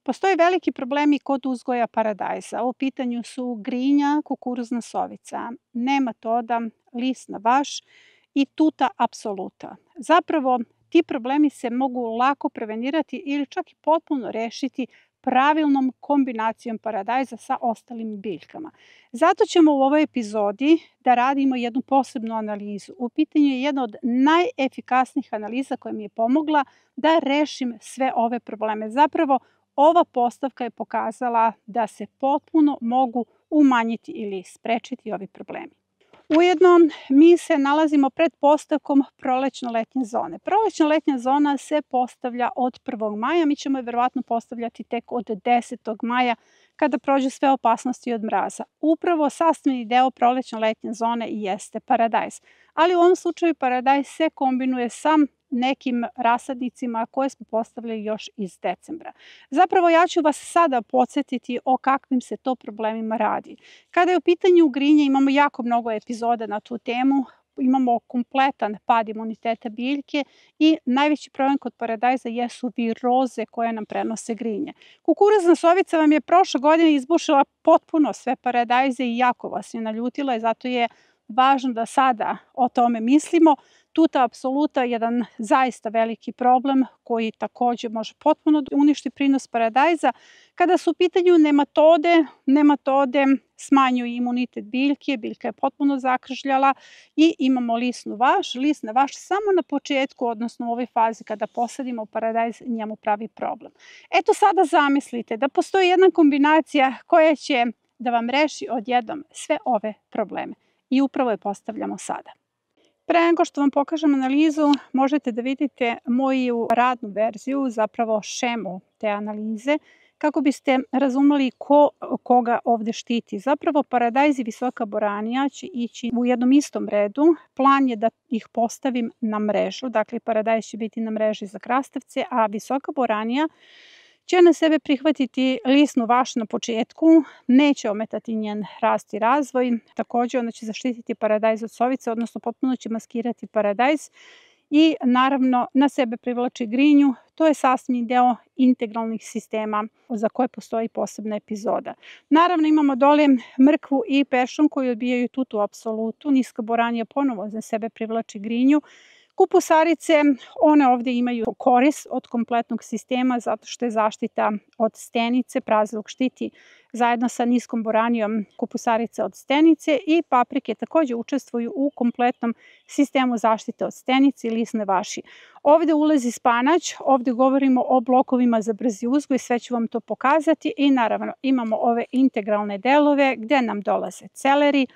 Postoje veliki problemi kod uzgoja paradajza. U pitanju su grinja, kukuruzna sovica, nematoda, lisna vaš i tuta apsoluta. Zapravo, ti problemi se mogu lako prevenirati ili čak i potpuno rešiti pravilnom kombinacijom paradajza sa ostalim biljkama. Zato ćemo u ovoj epizodi da radimo jednu posebnu analizu. U pitanju je jedna od najefikasnijih analiza koja mi je pomogla da rešim sve ove probleme. Zapravo, ova postavka je pokazala da se potpuno mogu umanjiti ili sprečiti ovi problemi. Ujedno, mi se nalazimo pred postavkom prolećno-letnje zone. Prolećno-letnja zona se postavlja od 1. maja, mi ćemo je verovatno postavljati tek od 10. maja kada prođu sve opasnosti od mraza. Upravo sastavni deo prolećno-letnje zone jeste paradajz, ali u ovom slučaju paradajz se kombinuje sa nekim rasadnicima koje smo postavili još iz decembra. Zapravo ja ću vas sada podsjetiti o kakvim se to problemima radi. Kada je u pitanju grinje imamo jako mnogo epizoda na tu temu, imamo kompletan pad imuniteta biljke i najveći problem kod paradajza jesu viroze koje nam prenose grinje. Kukuruzna sovica vam je prošle godine izbušila potpuno sve paradajze i jako vas je naljutila i zato je važno da sada o tome mislimo. Tuta apsoluta je jedan zaista veliki problem koji takođe može potpuno uništiti prinos paradajza. Kada su u pitanju nematode smanjuju imunitet biljke, biljka je potpuno zakržljala i imamo lisnu vaš. Lisna vaš samo na početku, odnosno u ovoj fazi kada posadimo paradajz, njemu pravi problem. Eto sada zamislite da postoji jedna kombinacija koja će da vam reši odjednom sve ove probleme. I upravo je postavljamo sada. Pre nego što vam pokažem analizu, možete da vidite moju radnu verziju, zapravo šemu te analize, kako biste razumeli ko koga ovde štiti. Zapravo paradajz i visoka boranija će ići u jednom istom redu. Plan je da ih postavim na mrežu, dakle paradajz će biti na mreži za krastavce, a visoka boranija će na sebe prihvatiti lisnu vaš na početku, neće ometati njen rast i razvoj. Takođe, ona će zaštititi paradajz od sovice, odnosno potpuno će maskirati paradajz i naravno na sebe privlači grinju. To je sastavni deo integralnih sistema za koje postoji posebna epizoda. Naravno imamo dole mrkvu i peršun koji odbijaju tutu apsolutu. Niska boranija ponovo za sebe privlači grinju. Kupusarice, one ovde imaju korist od kompletnog sistema zato što je zaštita od stenice, prazilog štiti zajedno sa niskom boranijom kupusarice od stenice i paprike takođe učestvuju u kompletnom sistemu zaštite od stenice i lisne vaši. Ovde ulazi spanać, ovde govorimo o blokovima za brzi uzgoj, sve ću vam to pokazati i naravno imamo ove integralne delove gde nam dolaze celeri,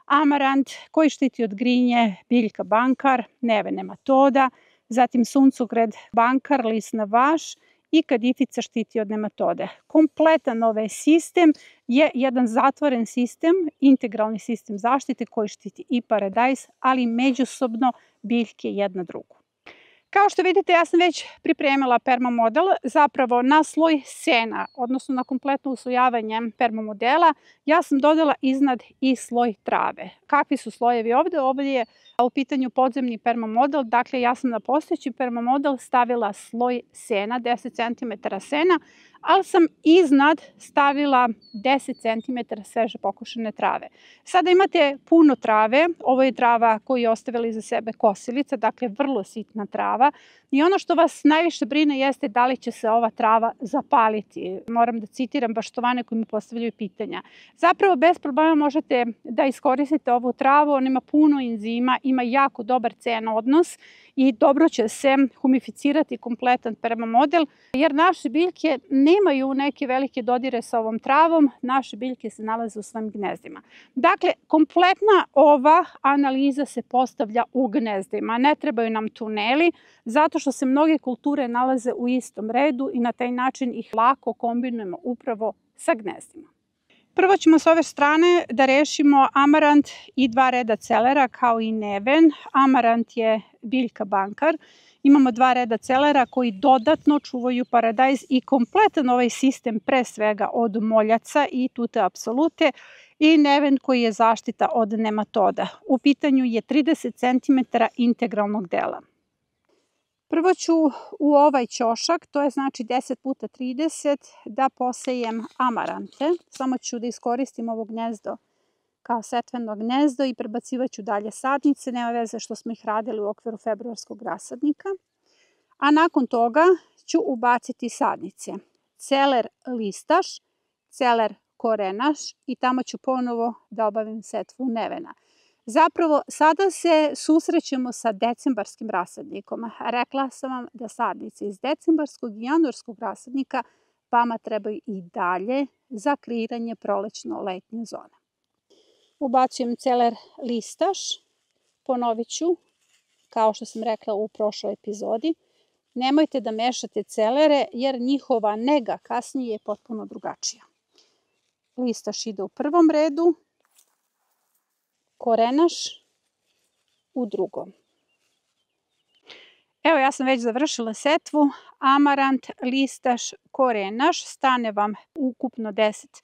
amarant koji štiti od grinje, biljka bankar, neve nematoda, zatim suncokret bankar, lisna vaš i kadifica štiti od nematode. Kompletan ovaj sistem je jedan zatvoren sistem, integralni sistem zaštite koji štiti i paradajz, ali međusobno biljke jedna drugu. Kao što vidite, ja sam već pripremila permamodel, zapravo na sloj sena, odnosno na kompletno usvojavanje permamodela, ja sam dodala iznad i sloj trave. Kakvi su slojevi ovde? Ovde je u pitanju podzemni permamodel, dakle ja sam na postojeći permamodel stavila sloj sena, 10 cm sena, ali sam iznad stavila 10 cm sveže pokošene trave. Sada imate puno trave, ovo je trava koju je ostavila iza sebe kosilica, dakle vrlo sitna trava i ono što vas najviše brine jeste da li će se ova trava zapaliti. Moram da citiram baštovane koji mi postavljaju pitanja. Zapravo bez problema možete da iskoristite ovu travu, ona ima puno enzima, ima jako dobar cen odnos i dobro će se humificirati kompletan permamodel, jer naše biljke nemaju neke velike dodire sa ovom travom, naše biljke se nalaze u svojim gnezdima. Dakle, kompletna ova analiza se postavlja u gnezdima, ne trebaju nam tuneli, zato što se mnoge kulture nalaze u istom redu i na taj način ih lako kombinujemo upravo sa gnezdima. Prvo ćemo s ove strane da rešimo amarant i 2 reda celera kao i neven. Amarant je biljka bankar. Imamo 2 reda celera koji dodatno čuvaju paradajz i kompletan ovaj sistem pre svega od moljaca i tute apsolute i neven koji je zaštita od nematoda. U pitanju je 30 cm integralnog dela. Prvo ću u ovaj ćošak, to je znači 10 puta 30, da posejem amarante. Samo ću da iskoristim ovo gnezdo kao setveno gnezdo i prebacivat ću dalje sadnice. Nema veze što smo ih radili u okviru februarskog rasadnika. A nakon toga ću ubaciti sadnice. Celer listaš, celer korenaš i tamo ću ponovo da obavim setvu nevena. Zapravo, sada se susrećemo sa decembarskim rasadnikom. Rekla sam vam da sadnice iz decembarskog i januarskog rasadnika vama trebaju i dalje za kreiranje prolećno-letnje zone. Ubacujem celer listaš, ponovit ću, kao što sam rekla u prošloj epizodi. Nemojte da mešate celere jer njihova nega kasnije je potpuno drugačija. Listaš ide u prvom redu, korenaš u drugom. Evo, ja sam već završila setvu. Amarant, listaš, korenaš. Stane vam ukupno 10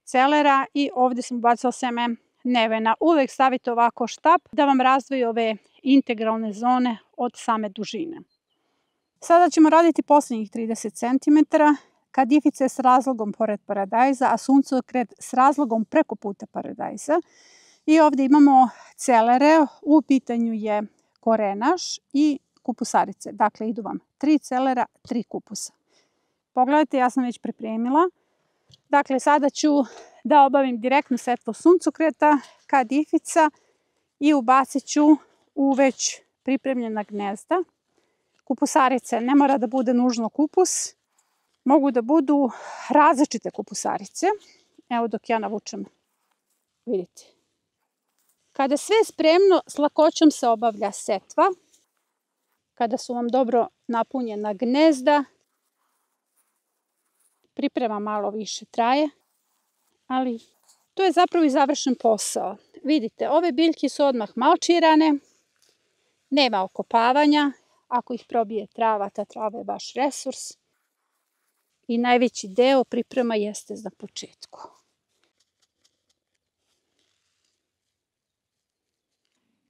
celera i ovdje sam ubacila seme nevena. Uvek stavite ovako štap da vam razdvoji ove integralne zone od same dužine. Sada ćemo raditi posljednjih 30 cm. Kadifice s razlogom pored paradajza, a suncokret s razlogom preko puta paradajza. I ovdje imamo celere, u pitanju je korenaš i kupusarice. Dakle, idu vam 3 celera, 3 kupusa. Pogledajte, ja sam već pripremila. Dakle, sada ću da obavim direktnu setvu suncokreta, kadifica i ubacit ću u već pripremljena gnezda. Kupusarice ne mora da bude nužno kupus. Mogu da budu različite kupusarice. Evo dok ja navučem, vidite. Kada sve je spremno, s lakoćom se obavlja setva. Kada su vam dobro napunjena gnezda, priprema malo više traje, ali to je zapravo i završen posao. Vidite, ove biljke su odmah malčirane, nema okopavanja. Ako ih probije trava, ta trava je vaš resurs. I najveći deo priprema jeste na početku.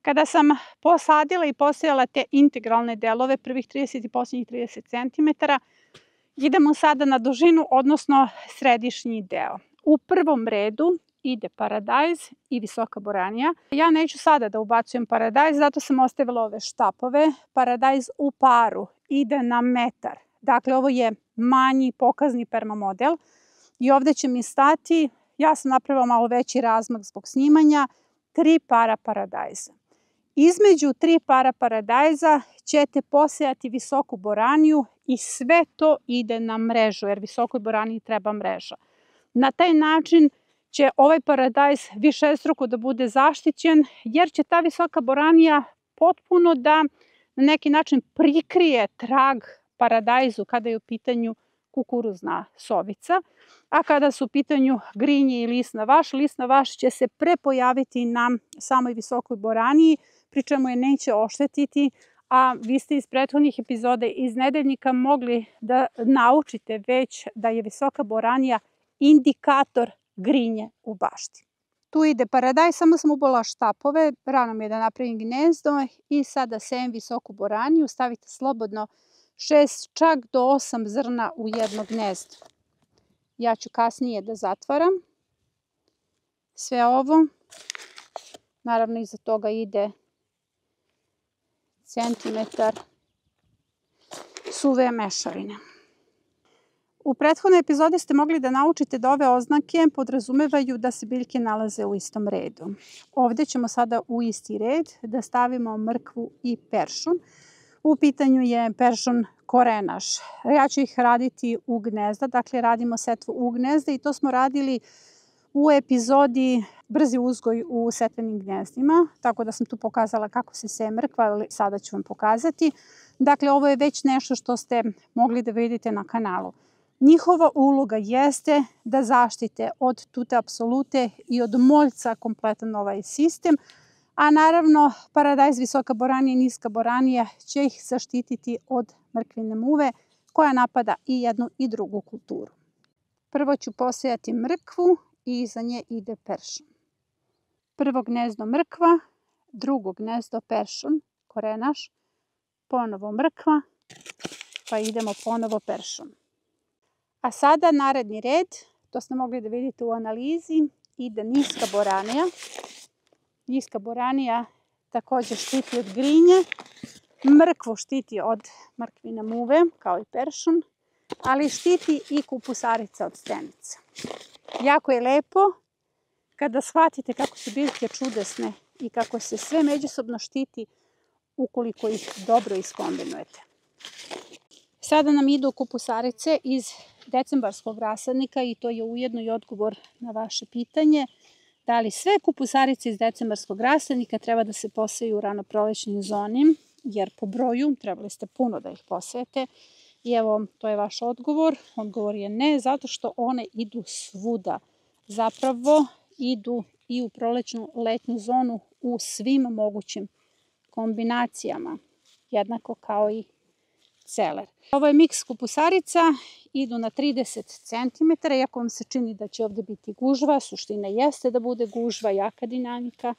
Kada sam posadila i posejala te integralne delove, prvih 30 i posljednjih 30 cm, idemo sada na dužinu, odnosno središnji deo. U prvom redu ide paradajz i visoka boranija. Ja neću sada da ubacujem paradajz, zato sam ostavila ove štapove. Paradajz u paru ide na metar. Dakle, ovo je manji pokazni permamodel i ovdje će mi stati, ja sam napravila malo veći razmak zbog snimanja, 3 para paradajza. Između 3 para paradajza ćete posejati visoku boraniju i sve to ide na mrežu, jer visokoj boraniji treba mreža. Na taj način će ovaj paradajz višestruko da bude zaštićen, jer će ta visoka boranija potpuno da na neki način prikrije trag paradajzu kada je u pitanju kukuruzna sovica, a kada su u pitanju grinje i lisna vaš će se prepojaviti na samoj visokoj boraniji, pri čemu je neće oštetiti, a vi ste iz prethodnih epizode iz nedeljnika mogli da naučite već da je visoka boranija indikator grinje u bašti. Tu ide paradajz, samo sam ubala štapove, rano mi je da napravim gnezdo i sada sejem visoku boraniju, stavite slobodno 6 čak do 8 zrna u jedno gnezdo. Ja ću kasnije da zatvaram sve ovo. Naravno, iza toga ide centimetar suve mešavine. U prethodnoj epizodi ste mogli da naučite da ove oznake podrazumevaju da se biljke nalaze u istom redu. Ovdje ćemo sada u isti red da stavimo mrkvu i peršun. U pitanju je peršun korenaš. Ja ću ih raditi u gnezda, dakle radimo setvu u gnezda i to smo radili u epizodi brzi uzgoj u setvenim gnezdima, tako da sam tu pokazala kako se seje mrkva, ali sada ću vam pokazati. Dakle, ovo je već nešto što ste mogli da vidite na kanalu. Njihova uloga jeste da zaštite od tute apsolute i od moljca kompletan ovaj sistem, a naravno paradajz, visoka boranija i niska boranija će ih zaštititi od mrkvine muve koja napada i jednu i drugu kulturu. Prvo ću posejati mrkvu i iza nje ide peršun. Prvo gnezdo mrkva, drugo gnezdo peršun, korenaš, ponovo mrkva Pa idemo ponovo peršun. A sada naredni red, to ste mogli da vidite u analizi, ide niska boranija. Niska boranija takođe štiti od grinje, mrkvu štiti od mrkvine muve, kao i peršun, ali štiti i kupusarica od stenica. Jako je lepo kada shvatite kako su biljke čudesne i kako se sve međusobno štiti ukoliko ih dobro iskombinujete. Sada nam idu kupusarice iz decembarskog rasadnika i to je ujedno i odgovor na vaše pitanje. Da li sve kupusarice iz decembarskog rasadnika treba da se poseju u ranoprolećnoj zoni, jer po broju trebali ste puno da ih posejete. I evo, to je vaš odgovor. Odgovor je ne, zato što one idu svuda. Zapravo idu i u prolećnu letnju zonu u svim mogućim kombinacijama, jednako kao i celer. Ovo je miks kupusarica, idu na 30 cm, iako vam se čini da će ovde biti gužva, suština jeste da bude gužva, jaka dinamika,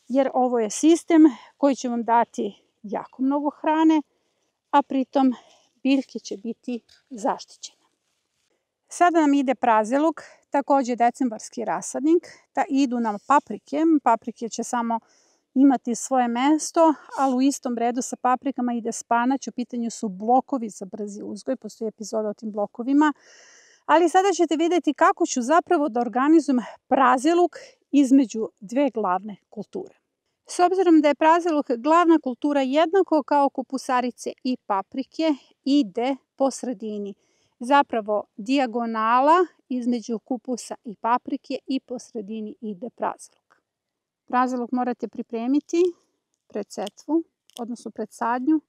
jer ovo je sistem koji će vam dati jako mnogo hrane, a pritom biljke će biti zaštićene. Sada nam ide praziluk, takođe decembarski rasadnik, da idu nam paprike. Paprike će samo imati svoje mesto, ali u istom redu sa paprikama ide spanać, u pitanju su blokovi za brzi uzgoj, postoji epizoda o tim blokovima, ali sada ćete vidjeti kako ću zapravo da organizujem praziluk između dve glavne kulture. S obzirom da je praziluk glavna kultura jednako kao kupusarice i paprike, ide po sredini. Zapravo dijagonala između kupusa i paprike i po sredini ide praziluk. Praziluk morate pripremiti pred setvu, odnosno pred sadnju.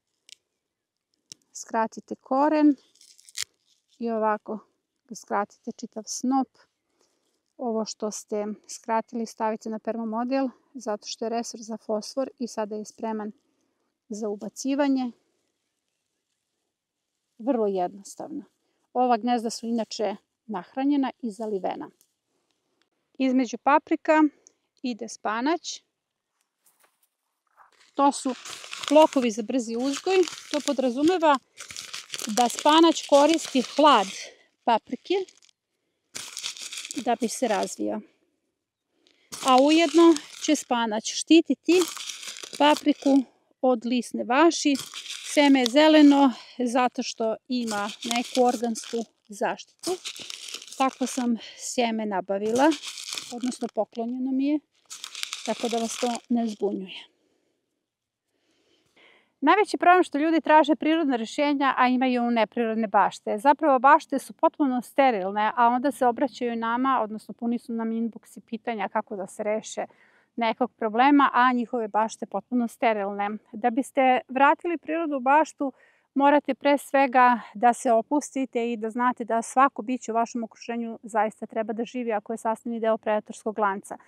Skratite koren i ovako ga skratite čitav snop. Ovo što ste skratili stavite na permamodel zato što je resor za fosfor i sada je spreman za ubacivanje. Vrlo jednostavno. Ova gnezda su inače nahranjena i zalivena. Između paprika ide spanać. To su blokovi za brzi uzgoj. To podrazumeva da spanać koristi hlad paprike da bi se razvijao. A ujedno će spanać štititi papriku od lisne vaši. Seme je zeleno zato što ima neku organsku zaštitu. Tako sam sjeme nabavila, odnosno poklonjeno mi je, tako da vas to ne zbunjuje. Najveći problem što ljudi traže prirodne rešenja, a imaju neprirodne bašte. Zapravo bašte su potpuno sterilne, a onda se obraćaju nama, odnosno puni su nam inboxi pitanja kako da se reše nekog problema, a njihove bašte potpuno sterilne. Da biste vratili prirodu u baštu, morate pre svega da se opustite i da znate da svako biće u vašem okruženju zaista treba da živi ako je sastavni deo predatorskog lanca.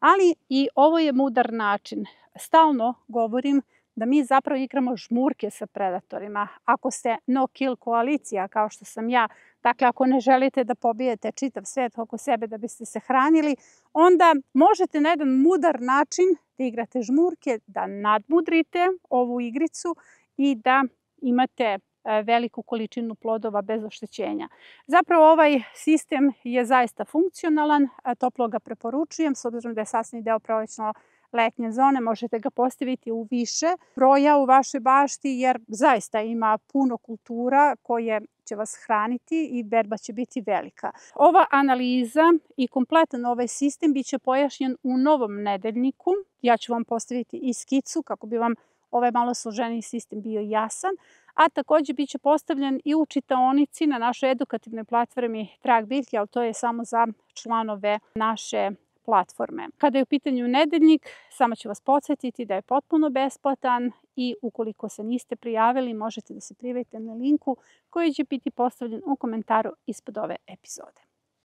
Ali i ovo je mudar način. Stalno govorim da mi zapravo igramo žmurke sa predatorima. Ako ste no-kill koalicija, kao što sam ja, dakle ako ne želite da pobijete čitav svet oko sebe da biste se hranili, onda možete na jedan mudar način da igrate žmurke, da nadmudrite ovu igricu i da imate veliku količinu plodova bez oštećenja. Zapravo ovaj sistem je zaista funkcionalan, toplo ga preporučujem, s obzirom da je sastavni deo prolećno-letnje zone, možete ga postaviti u više broja u vašoj bašti, jer zaista ima puno kultura koje će vas hraniti i berba će biti velika. Ova analiza i kompletan ovaj sistem biće pojašnjen u novom nedeljniku. Ja ću vam postaviti i skicu kako bi vam ovaj malo složeniji sistem bio jasan, a takođe biće postavljen i u čitaonici na našoj edukativnoj platformi Trag biljke, ali to je samo za članove naše platforme. Kada je u pitanju nedeljnik, samo ću vas podsjetiti da je potpuno besplatan i ukoliko se niste prijavili, možete da se prijavite na linku koji će biti postavljen u komentaru ispod ove epizode.